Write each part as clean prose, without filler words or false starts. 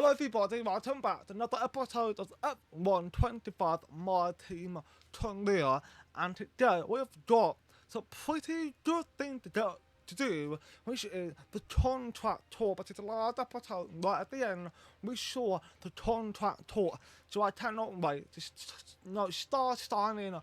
Hello everybody, welcome back to another episode of F125 My Team Turnier, and today we've got some pretty good thing to do, which is the contract tour. But it's the last episode, right at the end, we saw the contract tour, so I cannot wait to start signing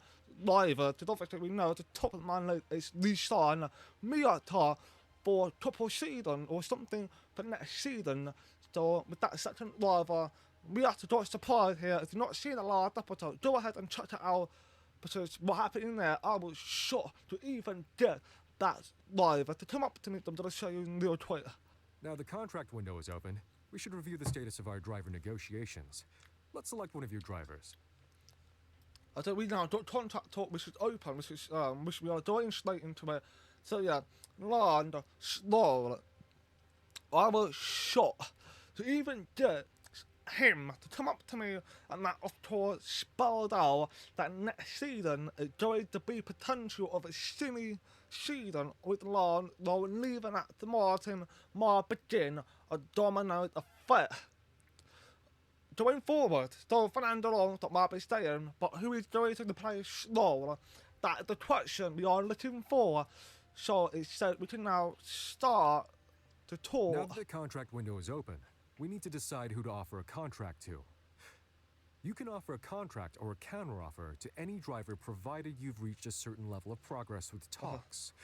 drivers, because obviously we know the top of my list is re-sign Miata for a couple season or something for next season. So with that second driver, we have to do a surprise here. If you've not seen the last episode, go ahead and check it out, because what happened in there, I was shocked to even get that driver to come up to me. I'm going to show you in real quick. Now the contract window is open. We should review the status of our driver negotiations. Let's select one of your drivers. So we now got contract talk, which is open, which we are going straight into it. So yeah, land slow. I was shocked to even get him to come up to me and that, of course, spelled out that next season is going to be potential of a silly season with Lon leaving at the Martin begin a dominant effect. Going forward, so Fernando Alonso might be staying, but who is going to play slow? That is the question we are looking for. So it said we can now start the tour. Now that the contract window is open, we need to decide who to offer a contract to. You can offer a contract or a counteroffer to any driver provided you've reached a certain level of progress with talks.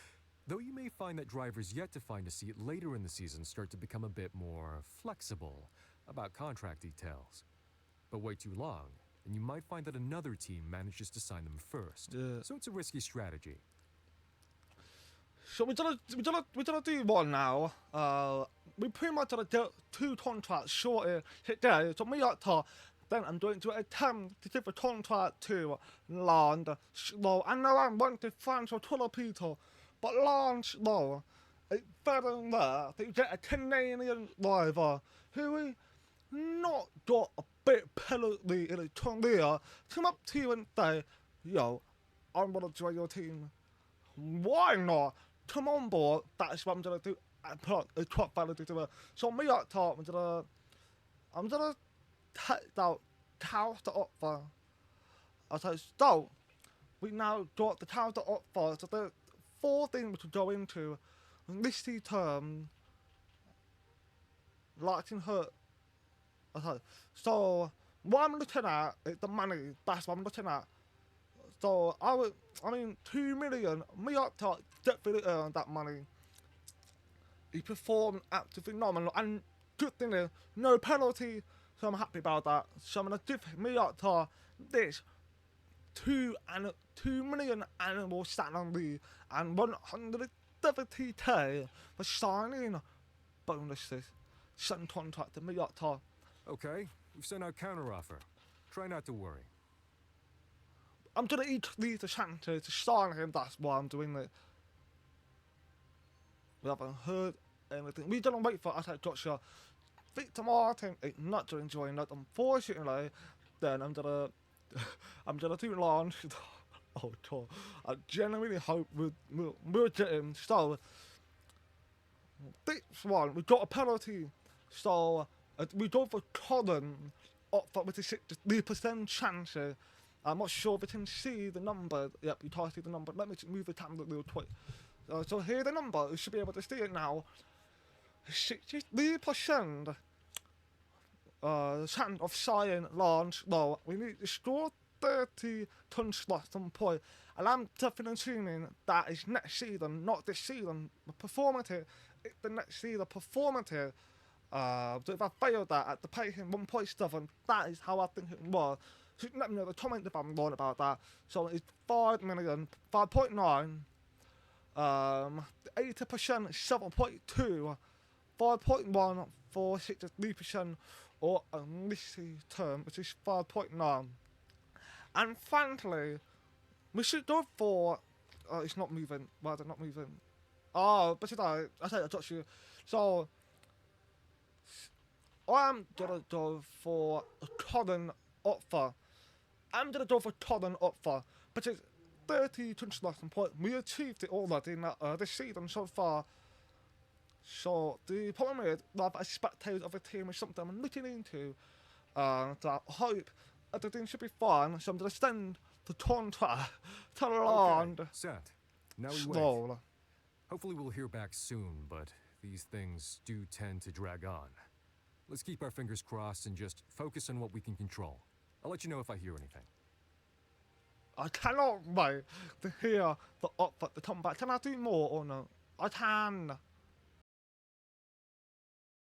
Though you may find that drivers yet to find a seat later in the season start to become a bit more flexible about contract details. But wait too long, and you might find that another team manages to sign them first. So it's a risky strategy. So we're gonna do one now. We pretty much gonna get two contracts sorted today. So me up top, then I'm going to attempt to give a contract to Land Slow. I know I'm wanting to find some other people, but Land Slow, it's better than that. They get a Canadian driver who not got a bit penalty in a turnier. Come up to you and say, yo, I'm gonna join your team. Why not? Come on board. That's what I'm gonna do. I put a top penalty to it. So me up top, I'm gonna take out counter offer. So we now got the counter offer. So the four things to go into listy term, lighting hurt. So what I'm looking at is the money. That's what I'm looking at. So I mean, 2 million. Me up top definitely earned that money. He performed absolutely phenomenal, and good thing is no penalty. So I'm happy about that. So I'm gonna give me up top this 2 million annual salary and 170k for signing bonuses. Send contract to me up top. Okay, we've sent out counteroffer. Try not to worry. I'm gonna eat these a chance to sign him. That's why I'm doing it. We haven't heard anything. We don't wait for us at Gotcha. Victor Martin is not to enjoy that, unfortunately. Then I'm gonna do launch. Oh, God. I genuinely hope we'll get him. So this one we got a penalty. So we go for Colin, with a 63% chance. I'm not sure if you can see the number. Yep, you can't see the number. Let me just move the camera real quick. So here's the number. You should be able to see it now. 63% chance of signing launch. No, we need to score 30 ton slots at some point. And I'm definitely assuming that is next season, not this season. Performative, it's the next season. Performative. So if I failed that, I had to pay him 1.7. That is how I think it was. So let me know in the comment if I'm wrong about that. So it's 5 million, 5.9, 80%, 7.2, 5.1 for 63%, or a missing term, which is 5.9. And frankly, we should go for. It's not moving. Why is it not moving? Oh, but I said I touched you. So I'm gonna go for a current offer. I'm gonna go for current offer, but it's 30 touchdowns point. We achieved it already in this season so far. So the problem is that as spectators of a team is something I'm looking into. So I hope everything should be fine. So I'm going to send the contract to Okay, land set. Now we wait. slow. Hopefully we'll hear back soon, but these things do tend to drag on. Let's keep our fingers crossed and just focus on what we can control. I'll let you know if I hear anything. I cannot wait to hear the update to come back. Can I do more or no? I can.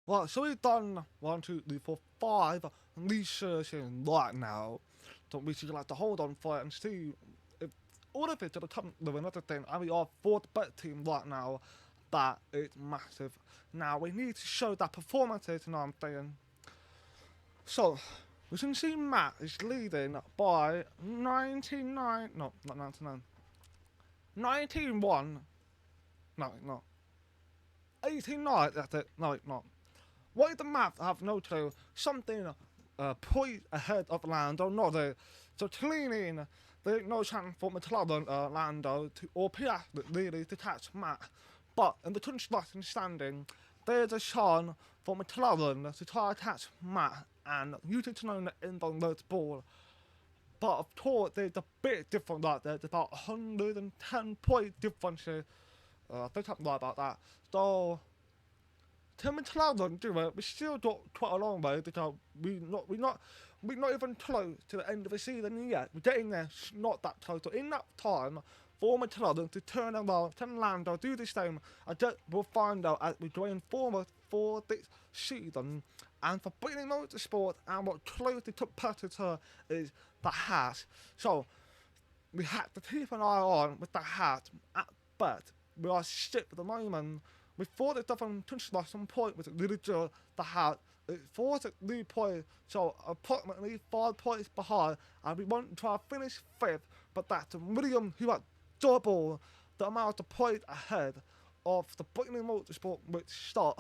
Well, so we've done 1, 2, 3, 4, 5 researching right now. So we should like to hold on for it and see if all of it to come to another thing. And we are fourth bet team right now. That is massive. Now we need to show that performances, you know what I'm saying? So we can see Matt is leading by 99, no, not 99. 19-1. No, it's not. 89, that's it. No, it's not. Why the math? I have no clue. Something point ahead of Lando, not there. So cleaning, there ain't no chance for McLaren, Lando, to, or Piastri really to catch Matt. But in the construction standing, there's a chance for McLaren to try to catch Matt and using to know the end on Red Bull. But of course, there's a bit different right there. There's about 110-point difference here. I think I'm right about that. So, Tim and McLaren do it. We still got quite a long way because we're not even close to the end of the season yet. We're getting there, not that close. So in that time, for McLaren to turn around, can Lando do the same, I guess we'll find out as we going forward for this season. And for Brittany Motorsport, and what closely took past her is the hat. So we have to keep an eye on with the hat, but we are shit at the moment. We thought it doesn't touch at some point with really good the hat. It forced a new point, so approximately 5 points behind, and we want to try to finish 5th, but that's William who had double the amount of points ahead of the Brittany Motorsport which start.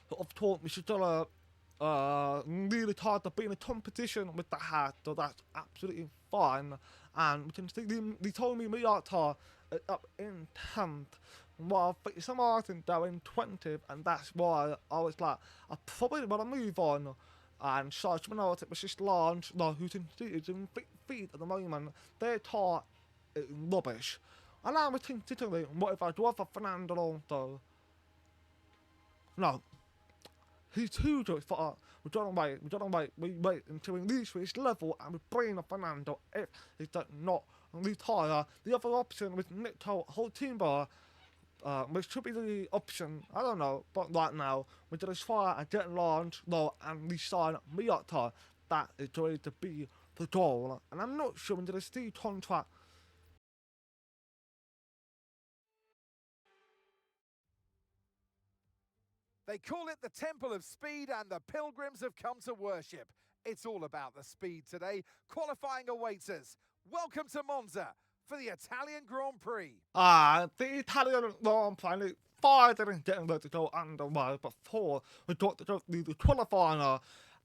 So of course we should really try to be in a competition with the hat, so that's absolutely fine. And we can see they told me Miata is up in 10th, while some Martin down in 20th, and that's why I was like, I probably want to move on. And Sarge Minardi was just launched, no, who's in feet at the moment. Their car is rubbish. And I was considering, what if I drove for Fernando Alonso? No. He's too good for we don't wait, we wait until we reach his level and we bring up Fernando if he does not retire. The other option with Nico Hulkenberg, which should be the option, I don't know, but right now, we're going to try and get launched, no, and resign Miata. That is going to be the goal. And I'm not sure we're going to see contract. They call it the Temple of Speed, and the pilgrims have come to worship. It's all about the speed today. Qualifying awaits us. Welcome to Monza for the Italian Grand Prix. The Italian Grand Prix, 5 didn't get ready to go underway, but 4 we got to go through the qualifying.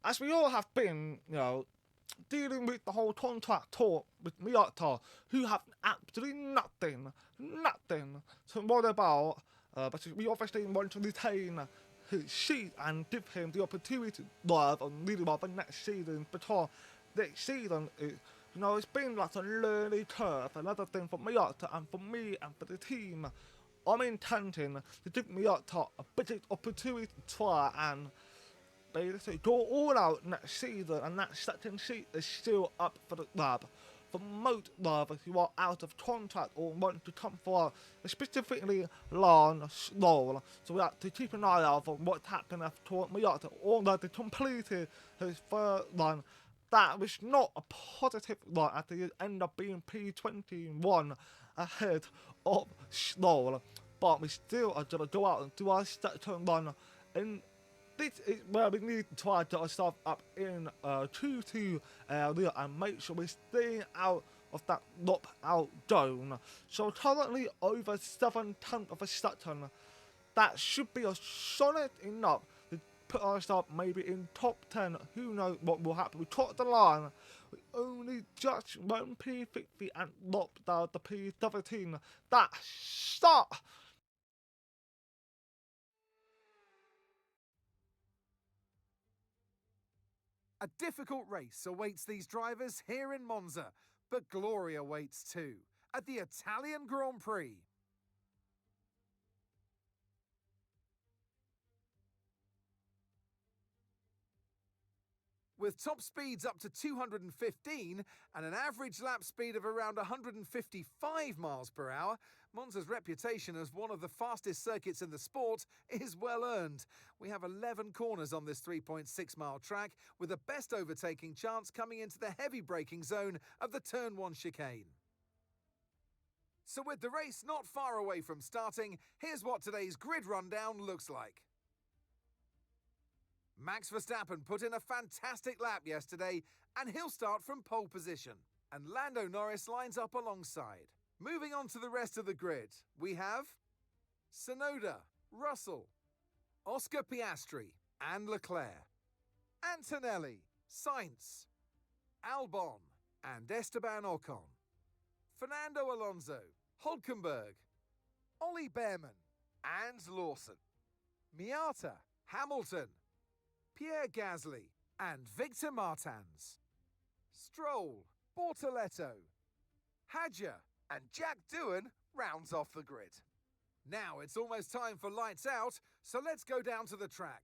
As we all have been, you know, dealing with the whole contract talk with Miata, who have absolutely nothing to worry about. But we obviously want to retain his seat and give him the opportunity to drive on really well for next season, because next season is, you know, it's been like a learning curve. Another thing for Miata and for me and for the team, I'm intending to give Miata a big opportunity to try and basically go all out next season, and that second seat is still up for the grab. For most drivers who are out of contract or want to come for specifically long slow, so we have to keep an eye out on what's happening after Miata already completed his third run. That was not a positive run at the end up being P21 ahead of Stroll, but we still are going to go out and do our second run in. This is where we need to try to get ourselves up in 2-2 area and make sure we stay out of that knock-out zone. So currently over 7/10 of a second. That should be a solid enough to put ourselves maybe in top 10. Who knows what will happen. We caught the line. We only just went P50 and knocked down the P17. That start A difficult race awaits these drivers here in Monza, but glory awaits too at the Italian Grand Prix. With top speeds up to 215 and an average lap speed of around 155 miles per hour, Monza's reputation as one of the fastest circuits in the sport is well earned. We have 11 corners on this 3.6 mile track, with the best overtaking chance coming into the heavy braking zone of the Turn 1 chicane. So with the race not far away from starting, here's what today's grid rundown looks like. Max Verstappen put in a fantastic lap yesterday, and he'll start from pole position. And Lando Norris lines up alongside. Moving on to the rest of the grid, we have Tsunoda, Russell, Oscar Piastri and Leclerc, Antonelli, Sainz, Albon and Esteban Ocon, Fernando Alonso, Hülkenberg, Ollie Behrman and Lawson, Miata, Hamilton, Pierre Gasly and Victor Martins, Stroll, Bortoletto, Hadjar and Jack Doohan rounds off the grid. Now it's almost time for lights out, so let's go down to the track.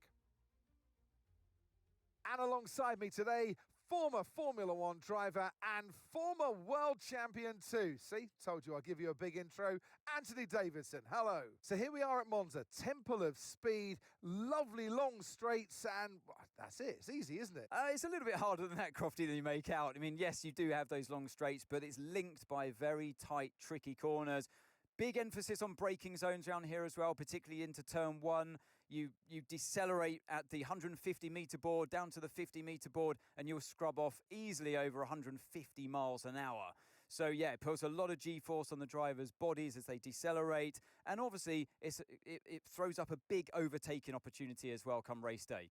And alongside me today, former Formula One driver and former world champion too. See, told you I'd give you a big intro. Anthony Davidson, hello. So here we are at Monza, Temple of Speed, lovely long straights, and that's it. It's easy, isn't it? It's a little bit harder than that, Crofty, than you make out. I mean, yes, you do have those long straights, but it's linked by very tight, tricky corners. Big emphasis on braking zones around here as well, particularly into turn 1. You decelerate at the 150-metre board down to the 50-metre board, and you'll scrub off easily over 150 miles an hour. So, yeah, it puts a lot of G-force on the drivers' bodies as they decelerate. And obviously, it throws up a big overtaking opportunity as well come race day.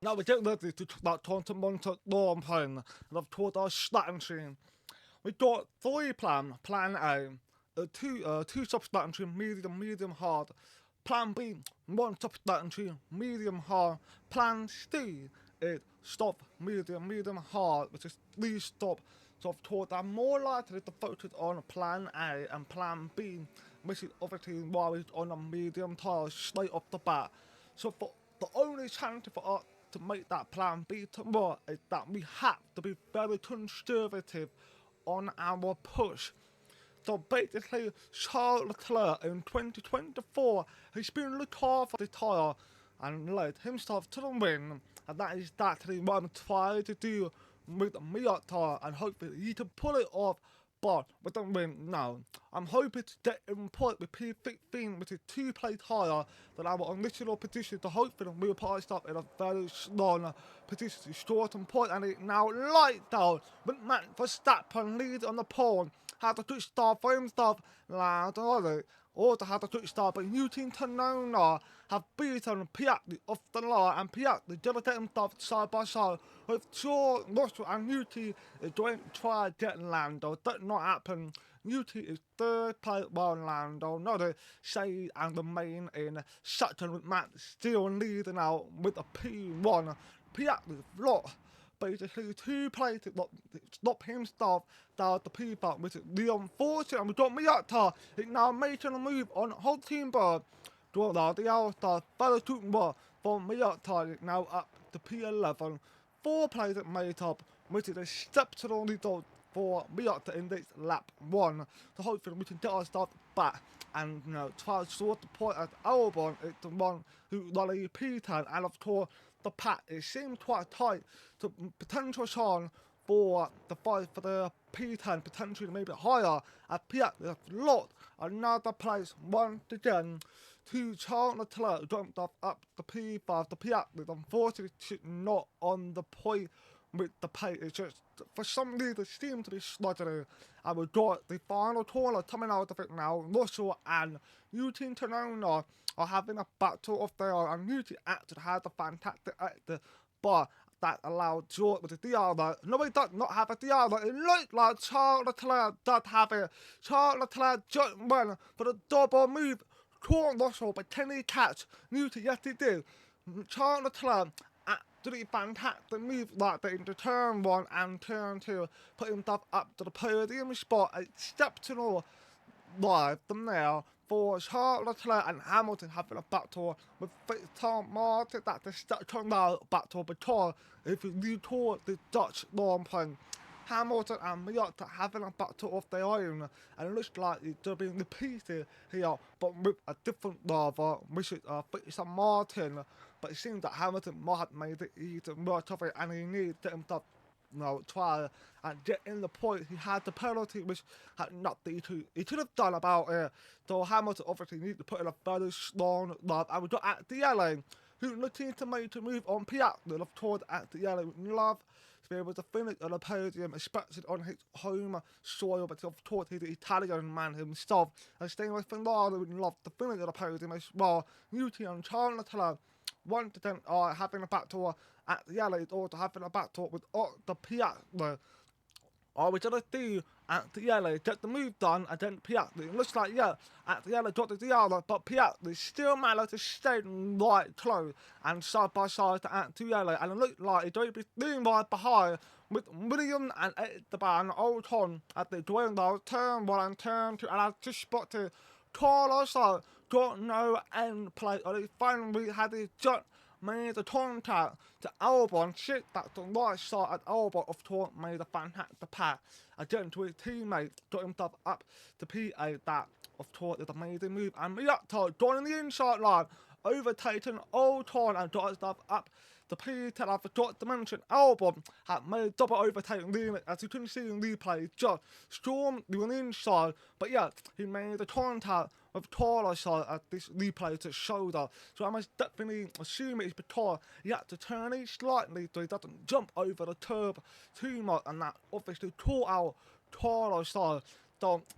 Now we get ready to start to Monza Grand Prix, and I've told our starting team. We got 3 plans. Plan A, two substantial medium hard. Plan B, 1 substantial medium hard. Plan C is stop medium hard, which is 3 stop. So I've told I'm more likely to focus on plan A and plan B, which is obviously worried on a medium tire straight off the bat. So for the only chance for us to make that plan B tomorrow is that we have to be very conservative on our push. So basically, Charles Leclerc in 2024 has been looked after the tyre and led himself to the win, and that is exactly what I'm trying to do with the Miata tyre, and hopefully he can pull it off, but with the win now. I'm hoping to get in point with P15, which is 2 places higher than our initial position, to hopefully we'll pass up in a very strong position to shorten point, and it now light down with Max Verstappen lead on the pole. Had a good start for himself, also had a good start, but Yutin Tsunoda have beaten Piastri off the line, and Piastri just get himself side by side with George Russell, and Yutin is going to try to get Lando. That not happen. Yutin is 3rd place while Lando, not a shade and the main in Sutton with Max still leading out with a P1. Piastri flop. Basically 2 places stop himself down the P5, which is the unfortunate. And we got Miata is now making a move on Hülkenberg. The outside very super for Miata is now up to P11. 4 places made up, which is a exceptional result for Miata in this lap 1. So hopefully we can get ourselves back and try to sort the point as Albon is the one who rallied P10, and of course the pack, it seems quite tight, so potential chance for the fight for the P10 potentially maybe higher, as Piastri has lost another place once again to Charles Leclerc, jumped up the P5. The Piastri unfortunately not on the point with the pace. It's just for some reason seems to be struggling. And we've got the final corner coming out of it now. Russell and Yutin Tsunoda are having a battle of their own, and Yutin actually had a fantastic actor, but that allowed George with the Diallo. No, he does not have a Diallo. It looks like Charles Leclerc does have it. Charles Leclerc just went for the double move. Caught Russell, but can he catch Yutin? Yes, he did. Charles Leclerc absolutely fantastic move like that into turn 1 and turn 2, put himself up to the podium spot, exceptional live from there for Charles Leclerc and Hamilton having a battle with Tom Martin. That's a structural battle because if you toward the Dutch Grand Prix, Hamilton and Miata having a battle of their own, and it looks like it's being repeated here, but with a different driver, which is Martin. But it seems that Hamilton might have made it even more tougher, and he needs to himself try and get in the point. He had the penalty, which had nothing he could have done about it. So Hamilton obviously needed to put in a very strong love. And we got at the yellow, who looking to make a move on Piastri, of course, at the yellow love to be able to finish on the podium, especially on his home soil. But of course, he's the Italian man himself, and staying with Ferrari would love to finish on the podium as well. Newty and Charles Leclerc once again are having a battle at the yellow, or having a battle with the Piastri. Are we gonna do at the yellow, get the move done, and then Piastri? It looks like, yeah, at the yellow, got the yellow, but Piastri still managed to stay right close and side by side at the yellow, and it looked like he's going to be leaning right behind with William and Esteban Ocon at the doing those turn 1 and turn 2, and I just spotted Carlos got no end plate, and he finally had his jump made the contact to Albon. Shit, that's the right side at Albon, of course, made a fantastic pass again to his teammate, got himself up to P8. That, of course, is an amazing move. And Miata joining the inside line, overtaking Ocon and got himself up to P10. I forgot to mention Albon had made double overtaking limit, as you can see in replay. Just stormed the inside, but yeah, he made the contact with Carlos at this replay to shoulder. So I must definitely assume it's because he had to turn it slightly so he doesn't jump over the curb too much, and that obviously caught out Carlos. So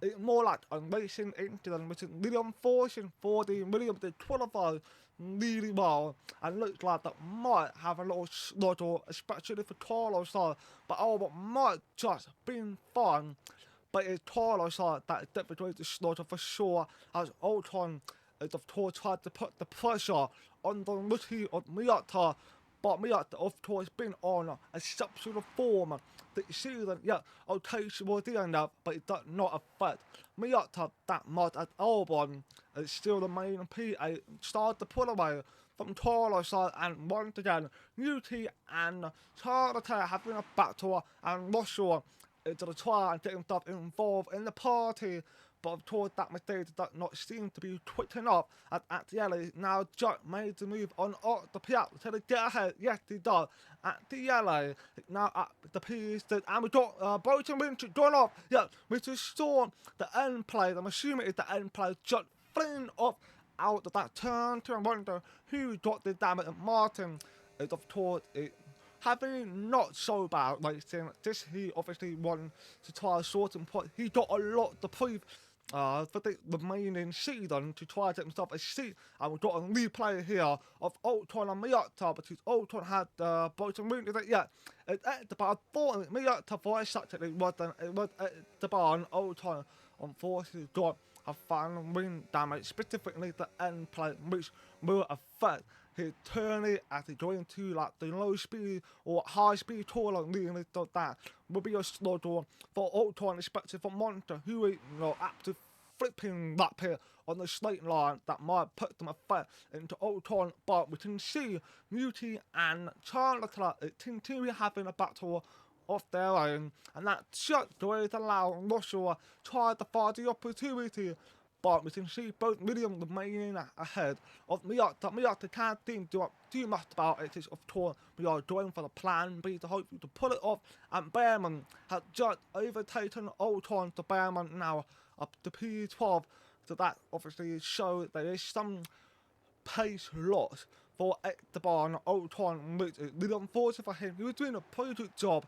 it's more like a racing incident, which is really unfortunate for the Williams. They qualified really well, and looks like that might have a little slaughter, especially for Carlos. But Albert might just been fun. But it's Carlos that is definitely going to slaughter for sure, as Ocon is of course tried to put the pressure on the rookie of Miata. But Miata, of course, been on exceptional form this season. Yeah, okay, she was the end up, but it does not affect Miata that much, as Albon is still the main P8, started to pull away from Carlos, and once again, Newty and Charles have been a battle, and Russell is to try and get himself involved in the party. But of course, that mistake does not seem to be quick enough, as at the yellow now just made the move on the Piastri to get ahead. Yes, he does. At the yellow, now at the Piastri, and we got Bolton Winter gone off. Yeah, we just saw the end play. I'm assuming it's the end play, just fleeing off out of that turn to wonder who got the damage. And Martin is of course having not so bad racing. This he obviously won to try a sorting point. He got a lot to prove for the remaining season to try to get himself a seat. And we've got a replay here of Ocon and Miata, but Ocon had Bolton Winter. Yeah, it's at the bar. Miata for a second, it was at the bar, and Ocon unfortunately got a final wing damage, specifically the end plate, which will affect his turning as he going to like the low speed or high speed corner, leading to that will be a slow door for Ocon, especially for Monza, who is after flipping lap here on the straight line that might put them effect into Ocon. But we can see Newty and Charles Leclerc continue having a battle of their own, and that just going to allow Russell try to find the opportunity. But we can see both Williams remaining ahead of Miata. Miata can't seem to do too much about it. It's, of course, we are going for the plan B to hopefully to pull it off. And Behrman has just overtaken Ocon to Behrman now up to P12. So that obviously shows there is some pace loss for Esteban Ocon, which is really unfortunate for him. He was doing a pretty good job,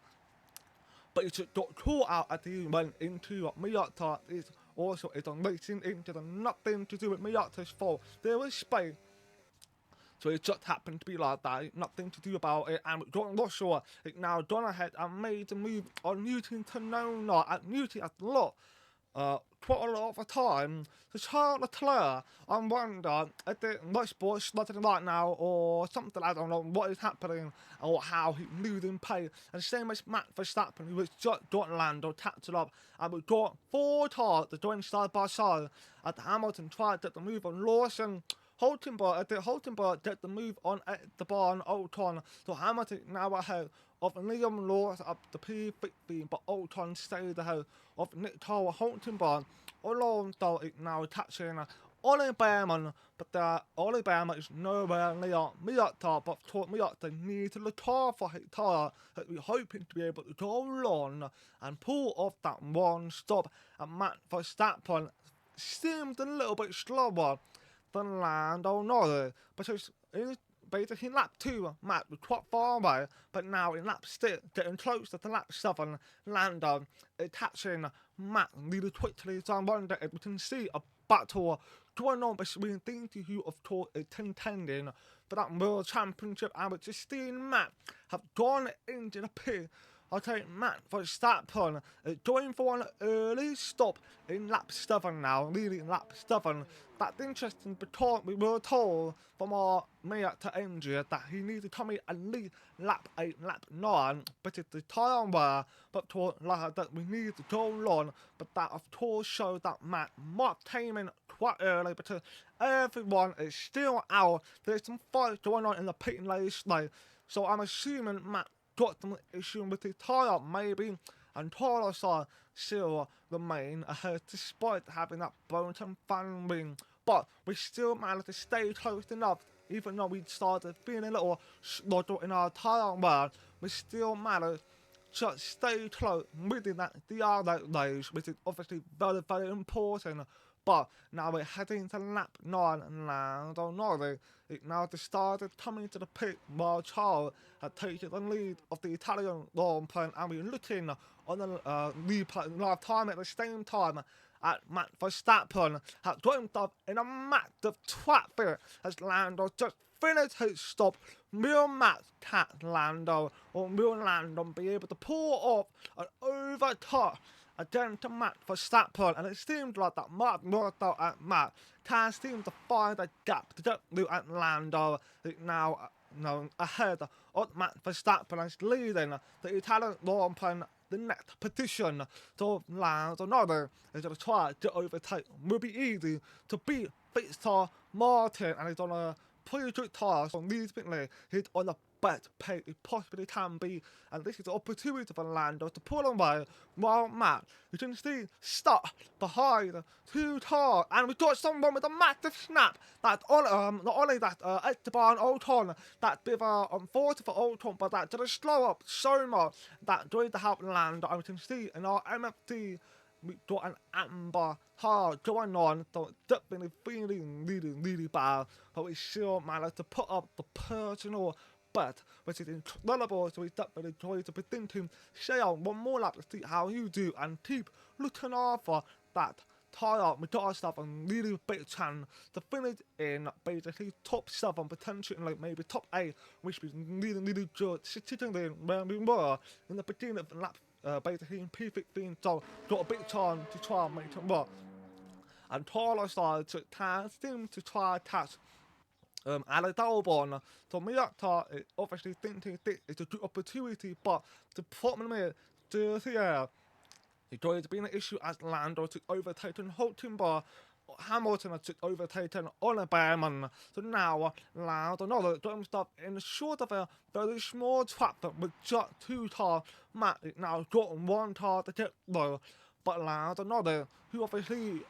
but he just got caught out as he went into Miata. Also, it's on racing incident, nothing to do with Miata's fault. There was space, so it just happened to be like that. Nothing to do about it. And John Russell is now gone ahead and made the move on Newton to Nona. And Newton has a lot quite a lot of the time to try to clear and wonder if the motorsport is starting right now or something. I don't know what is happening or how he's losing pace. And same as Matt Verstappen, who was just got Lando tapped it up, and we got 4 cars to join side by side. At Hamilton tried to get the move on Lawson. Holtenberg did the move on Esteban Ocon, so Hamilton now ahead of Liam Lawson up the P15, but Ocon stayed ahead of Nick Tower. Holtenberg Alonso is now touching Ollie Behrman, but Ollie Behrman is nowhere near Miata, but taught Miata need to look hard for his tyre that we're hoping to be able to go on and pull off that one stop. And Matt Verstappen seemed a little bit slower than Lando Norris, because basically in lap 2, Matt was quite far away, but now in lap 6, getting closer to lap 7, Lando attaching Matt really quickly. So I wonder if we can see a battle going on between these two who, of course, is contending for that World Championship. And we're just seeing Matt have gone into the pit. Okay, Matt Verstappen is going for an early stop in lap 7 now, leading lap 7. That's interesting because we were told from our mate to engineer that he needs to come in at least lap 8, lap 9, but it's the tyre wear, but that we need to go on. But that of course showed that Matt might came in quite early because everyone is still out. There's some fights going on in the pit lane, so I'm assuming Matt got some issue with his tyre maybe, and Carlos still remain ahead despite having that Bonington fan win. But we still managed to stay close enough, even though we started feeling a little sluggish in our tyre wear. We still managed to stay close within that DRS range, which is obviously very, very important. But now we're heading to lap 9 and Lando Norris is now started coming to the pit while Charles had taken the lead of the Italian Grand Prix, and we're looking on the live time at the same time at Matt Verstappen had got himself in a massive traffic as Lando just finished his stop. Will Matt catch Lando, or will Lando be able to pull off an overcut again to Matt Verstappen? And it seemed like that might worked out at Matt. Can seem to find a gap to get through at Lando. Now ahead of Matt Verstappen and leading the Italian Grand Prix the next position. So Lando Norris is going to try to overtake. Will be easy to beat Victor Martin, and he's on a pretty good tyre, so recently he's on the best pace he possibly can be, and this is an opportunity for Lando to pull away while Matt, you can see, stuck behind 2 cars, and we've got someone with a massive snap. That's on, not only that Esteban Ocon, that's a bit unfortunate for Ocon, but that just slow up so much that going to help Lando, and we can see in our MFD we got an amber hard going on, so it's definitely feeling really bad, but we still managed to put up the personal best, which is incredible. So we definitely going to be thinking, stay on one more lap to see how you do and keep looking after that tyre. We got ourselves a really big chance to finish in basically top 7, potentially like maybe top 8, which was really good, sitting in where we were in the beginning of the lap. Basically in P15, so got a big chance to try and make it work. And Carlos started to seem to try to catch Alex Albon. So Miata is obviously thinking this is a good opportunity, but the problem is this year it's going to be an issue as Lando took overtaken Hulkenberg. Hamilton had overtaken Ollie Behrman, so now Lando Norris got himself in short of a very small traffic with just 2 cars. Matt now got 1 car to get though, but Lando Norris, who obviously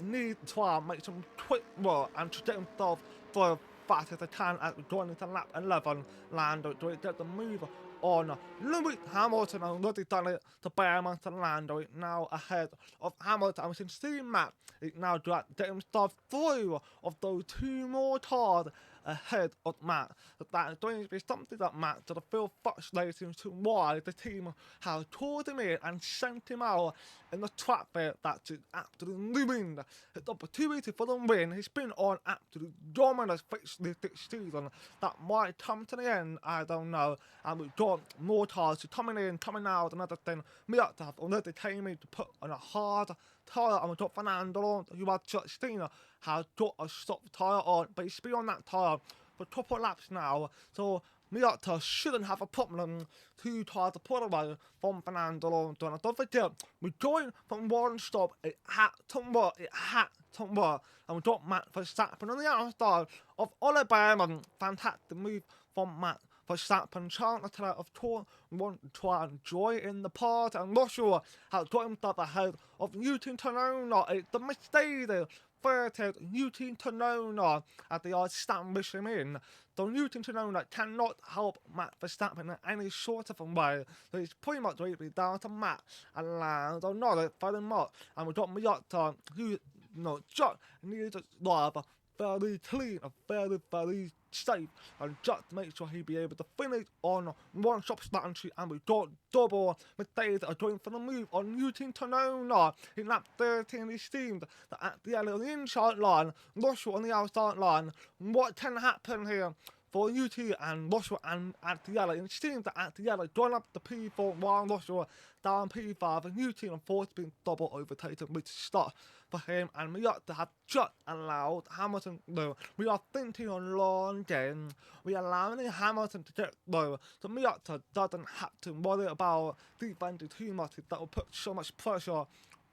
needs to try and make some quick work and to get himself for as fast as he can as going into lap 11, Lando to get the move on Lewis Hamilton, and already done it to Behrman to Lando. It's now ahead of Hamilton, and we can see Matt is now getting himself through of those 2 more cars ahead of Matt. That is going to be something that Matt to feel frustrating to why the team has called him in and sent him out in the traffic. That's absolutely ruined his opportunity for the win. He's been on absolute dominance this season. That might come to the end, I don't know. And we've got more cars coming in, coming out, another thing. Miata have already came in to put on a hard tyre, and we've got Fernando, who had just seen has got a stop tyre on, but he's been on that tyre for a couple of laps now, so Miata shouldn't have a problem to try to pull away from Fernando Alonso. And don't forget, we're going from one stop, it had to work, and we got Matt Verstappen on the outside of Oliver. Fantastic move from Matt Verstappen, trying to tell out of tour, want to try and join in the part, and Russell has got himself ahead of Newton Tonona. It's the Mercedes 30th Newton Tonona as they are establishing him in. So Newton Tonona cannot help Matt Verstappen in any sort of a way. So it's pretty much really down to Matt and Lando Norris very much. And we've got Miata, who just needs to drive very clean and very safe, and just to make sure he'll be able to finish on one stop strategy. And we've got double Mercedes are going for the move on Newton Tonona in lap 13. It seemed that at the end on the inside line, Russell on the outside line. What can happen here for UT and Russell and at the yellow? It seems that at the yellow join up the P4 while Russell down P5, and UT and fourth been double overtaken, which start for him, and Miata have just allowed Hamilton though. We are thinking on long game. We are allowing Hamilton to get low, so Miata doesn't have to worry about defending too much. That will put so much pressure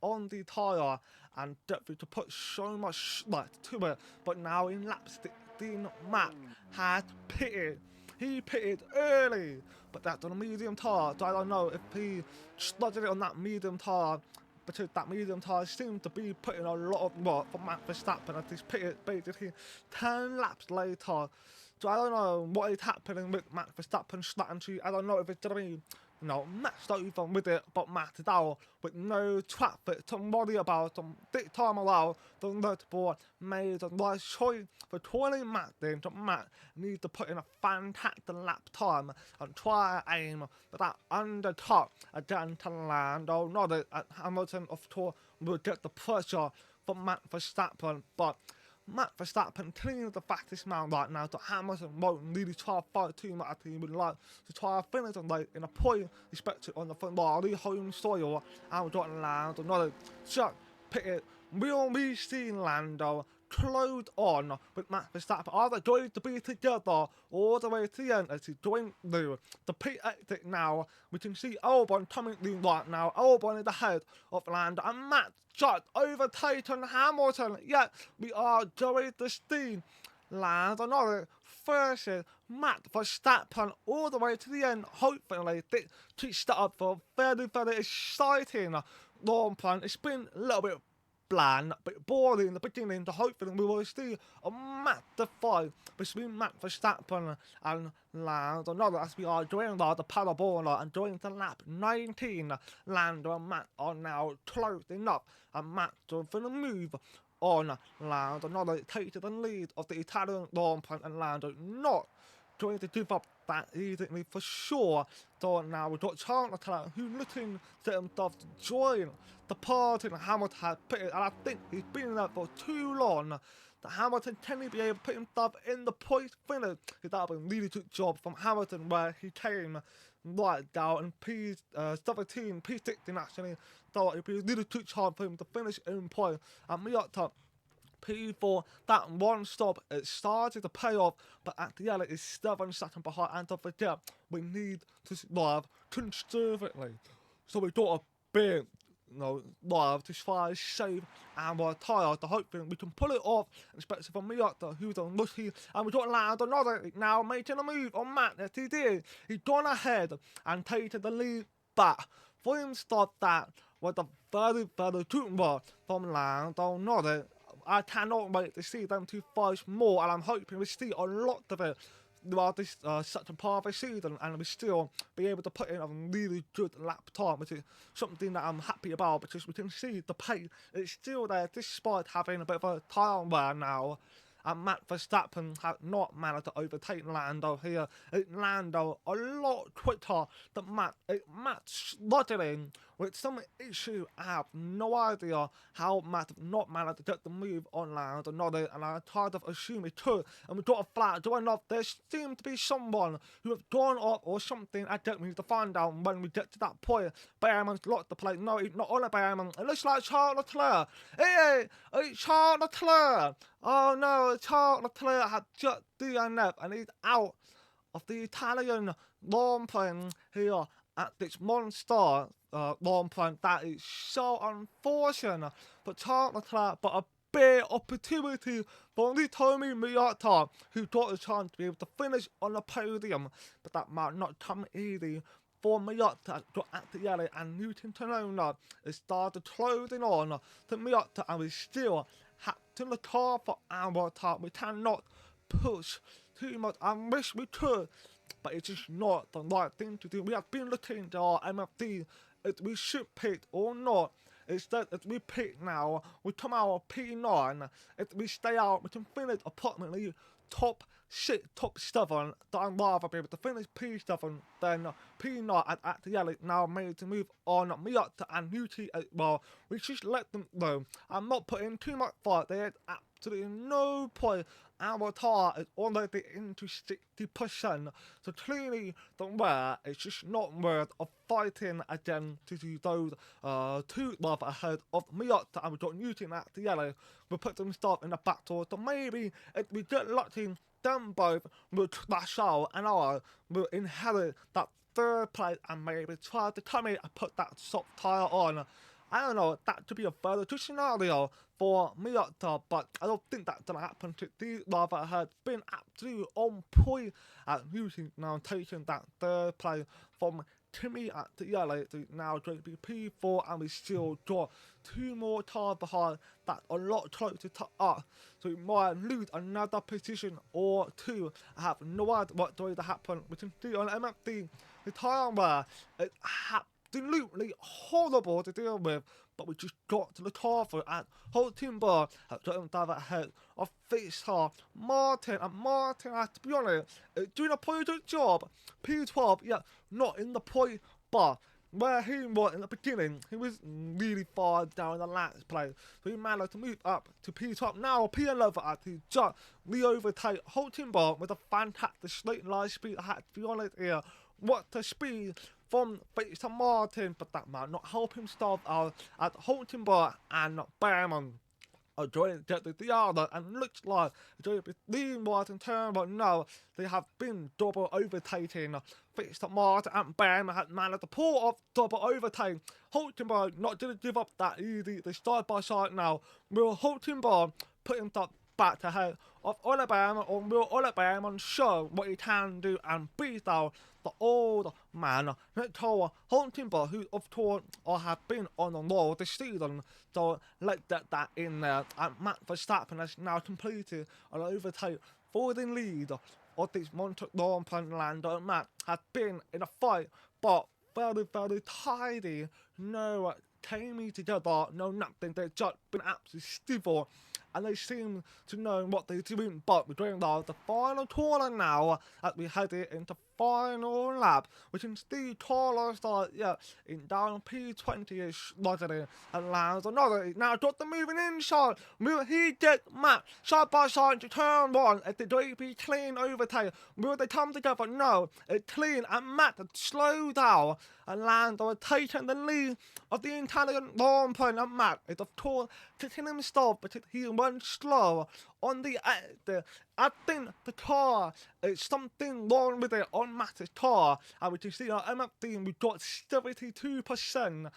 on the tyre and definitely to put so much to it. But now in lap 16, Matt had pitted. He pitted early, but that's on a medium tyre, so I don't know if he slotted it on that medium tyre, because that medium tyre seems to be putting a lot of work for Matt Verstappen as he's pitted basically 10 laps later. So I don't know what is happening with Matt Verstappen's strategy. I don't know if it's going to be matched over with it, but Matt is out with no traffic to worry about. This time around, the Red Bull made a nice choice for 20 Matt then. So Matt needs to put in a fantastic lap time and try to aim for that undercut again to Lando Norris. And Hamilton, of course, will get the pressure from Matt Verstappen, but Matt Verstappen clearly the fastest man right now, so Hamilton won't really try to fight too much as he would like to try to finish on like in a point respected on the Ferrari home soil. And we got Lando Norris just pitted. Will we see Lando close on with Matt Verstappen? Are they going to be together all the way to the end as he's going through the pit exit now? We can see Albon coming through right now. Albon is ahead of Lando, and Matt just overtaken Hamilton. Yet we are going to see Lando Norris versus Matt Verstappen all the way to the end. Hopefully this could start up for a very exciting long plan. It's been a little bit bland, but boring in the beginning, so hopefully we will see a massive fight between Matt Verstappen and Lando Norris as we are doing the parabola and going to lap 19. Lando and Matt are now close enough, and Matt going for the move on Lando Norris, taking the lead of the Italian long plan, and Lando not going to give up that easily for sure. So now we've got Charles Leclerc who's looking to himself to join the party, and Hamilton has pitted, and I think he's been there for too long. That Hamilton can be able to put himself in the point finish, because that would be a really good job from Hamilton where he came right down in P17, P16 actually. So it'd be a really good job for him to finish in point. And me up top P4, that one stop, it started to pay off, but at the end it is 7 seconds behind, and don't forget, we need to drive conservatively. So we got a big drive to try to save our tyre, so hopefully we can pull it off, especially for Miata, who's unlucky. And we got Lando Norris now making a move on Matt. Yes, he did. He's gone ahead and taken the lead back. For him to start that was a very good work from Lando Norris. I cannot wait to see them two fight more, and I'm hoping we see a lot of it throughout this such a part of the season, and we still be able to put in a really good lap time, which is something that I'm happy about, because we can see the pace is still there despite having a bit of a tyre wear now. And Matt Verstappen has not managed to overtake Lando here. Lando a lot quicker than Matt. Matt struggling with some issue. I have no idea how Matt have not managed to get the move on land or not, and I'm tired of assuming too. And we got a flat doing off. There seems to be someone who have gone off or something. I don't need to find out when we get to that point. Bearman's locked the plate. No, he's not on a Bearman. It looks like Charles Leclerc. Hey, it's Charles Leclerc. Oh no, Charles Leclerc had just DNF and he's out of the Italian lawn plane here at this monster lawn plane. That is so unfortunate for Charles Leclerc, but a big opportunity for Tommy Miotta, who got a chance to be able to finish on the podium, but that might not come easy for Miotta. Got at the yellow and Newton Tonona has started closing on to Miotta, and we still have to look hard for our time. We cannot push too much. I wish we could, but it's just not the right thing to do. We have been looking at our MFD if we should pick or not. Instead, if we pick now, we come out of P9. If we stay out, we can finish approximately top 6, top 7. That I'd rather be able to finish P7 than P9 at the yellow. Now made to move on Miotta and Nuti as well. We just let them know. I'm not putting too much thought. There's absolutely no point. Our tire is already into 60%, so clearly the wear is just not worth of fighting again to do those two rather ahead of Miotta, and we've got Newton at the yellow. We'll put them stuff in the back door, so maybe if we get lucky, them both will clash out and I will inherit that third place and maybe try to come in and put that soft tire on. I don't know, that could be a better scenario for Miotta, but I don't think that's going to happen to these rather ahead. Been absolutely on point at Newton, now taking that third place from Timmy at the yellow to now going to be P4, and we still got 2 more tires behind. That's a lot closer to us, so we might lose another position or 2. I have no idea what's going to happen. We can see on MFD, the tire wear is absolutely horrible to deal with, but we just got to look after it. And whole timber has gotten down ahead of Fisher, Martin, and Martin has to be honest, doing a pretty good job. P12, yeah, not in the point, but where he was in the beginning, he was really far down the last place, so he managed to move up to P12. Now P11 at the just re-overtake whole timber with a fantastic straight line speed. I had to be honest here, what the speed from Fisher Martin, but that might not help him start out at Holtenberg and Behrman are joining the other, and looks like the Martin turn, but no, they have been double overtaking. Fisher Martin and Behrman had managed to pull off double overtake. Holtenberg not going to give up that easy. They start by side now. Will Holtenberg put himself back ahead of Ole Behrman, or will Ole Behrman show what he can do and beat out the old man, Nicola Holtenberg, who of course have been on the roll this season, so let's get that in there. And Matt Verstappen has now completed an overtake for the lead of this Monza Grand Prix. Lando Matt has been in a fight, but very, very tidy. No came together, no nothing. They've just been absolutely stiff, and they seem to know what they're doing. But we're doing the final corner now as we head into final lap. We can see Carlos start, in down P20-ish, lodging and lands another. Now got the moving inside. Will he get Matt side by side to turn 1 at the JP clean overtake? Will they come together? No. It's clean, and Matt had slowed down, and Lando had taken the lead of the Italian long plane, and Matt is of course kicking himself because he went slow on the exit. I think the car is something wrong with it on Matt's car, and we can see our MFD, we've got 72%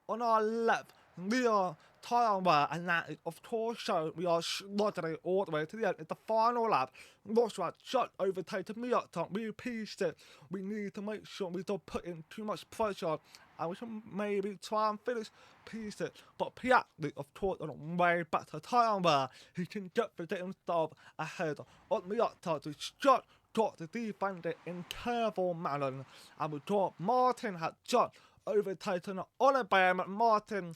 on our left rear tyre wear, and that is of course so we are sliding all the way to the end. It's the final lap. Roswell just overtaken Miotta. We pieced it. We need to make sure we don't put in too much pressure, and we can maybe try and finish piece it. But Piatli, of course, on a way back to tyre wear, he can get himself ahead of Miotta to just got to defend it in careful manner, and we thought Martin had just overtaken Ole Behrman. Martin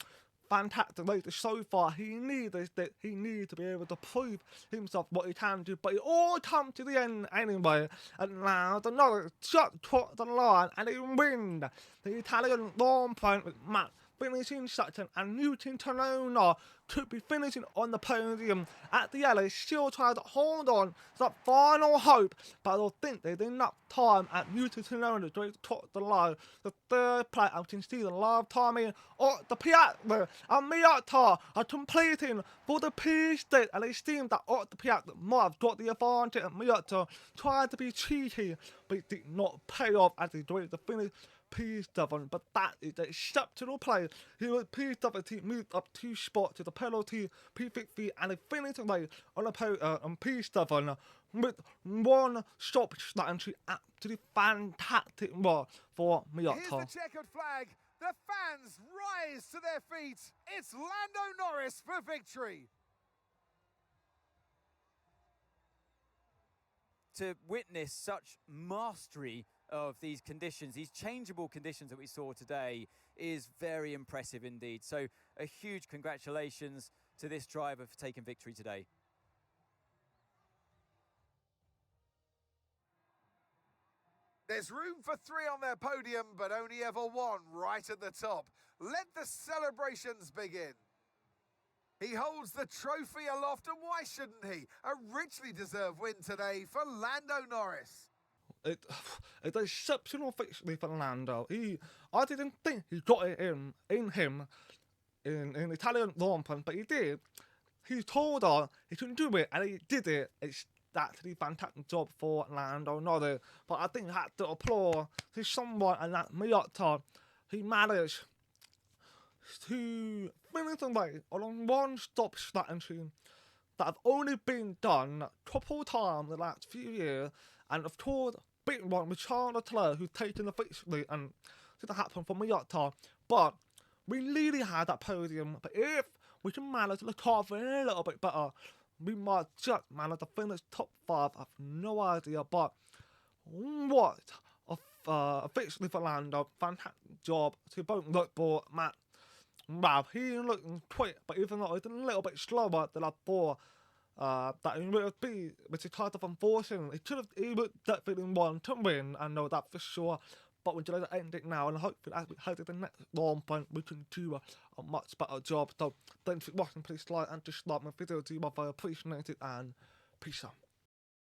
fantastic race so far. He needed that. He needed to be able to prove himself what he can do, but it all come to the end anyway. And now another shot towards the line, and he wins the Italian Grand Prix with Matt finishing second, and Newton Tonona could be finishing on the podium at the end. They still try to hold on to that final hope, but I don't think they did enough time at Newton Tonona to top the line. The third place, I can see the last time in the Piazza and Miata are completing for the P-state, and it seems that the Piazza might have got the advantage, and Miata tried to be cheeky, but it did not pay off as they tried to finish P7, but that is the exceptional play. He was P7 moved up 2 spots to the penalty P50, and they finished away on P7 with 1 stop entry. Absolutely fantastic work for Here's Miata. the checkered flag. The fans rise to their feet. It's Lando Norris for victory. To witness such mastery of these conditions, these changeable conditions that we saw today, is very impressive indeed. So a huge congratulations to this driver for taking victory today. There's room for 3 on their podium, but only ever 1 right at the top. Let the celebrations begin. He holds the trophy aloft, and why shouldn't he? A richly deserved win today for Lando Norris. It's an exceptional victory for Lando. I didn't think he got it in him in Italian Grand Prix, but he did. He told us he can do it, and he did it. It's actually a fantastic job for Lando Norris. But I think I had to applaud to someone and that Miata. He managed to finish away on 1 stop strategy that have only been done a couple of times in the last few years, and of course, big one with Charles Leclerc, who's taken the victory, and it didn't happen for Miata. But we really had that podium. But if we can manage to look off a little bit better, we might just manage to finish top 5. I have no idea, but what a victory for Lando. Fantastic job to both Red Bull, Matt. Wow, he looked quick, but even though it's a little bit slower than I thought that he would be, which is kind of unfortunate. He would definitely want to win, I know that for sure. But we're going to end it now, and hopefully as we head to the next Grand Prix, we can do a much better job. So thanks for watching, please like and subscribe my video, do my very appreciated, and peace out.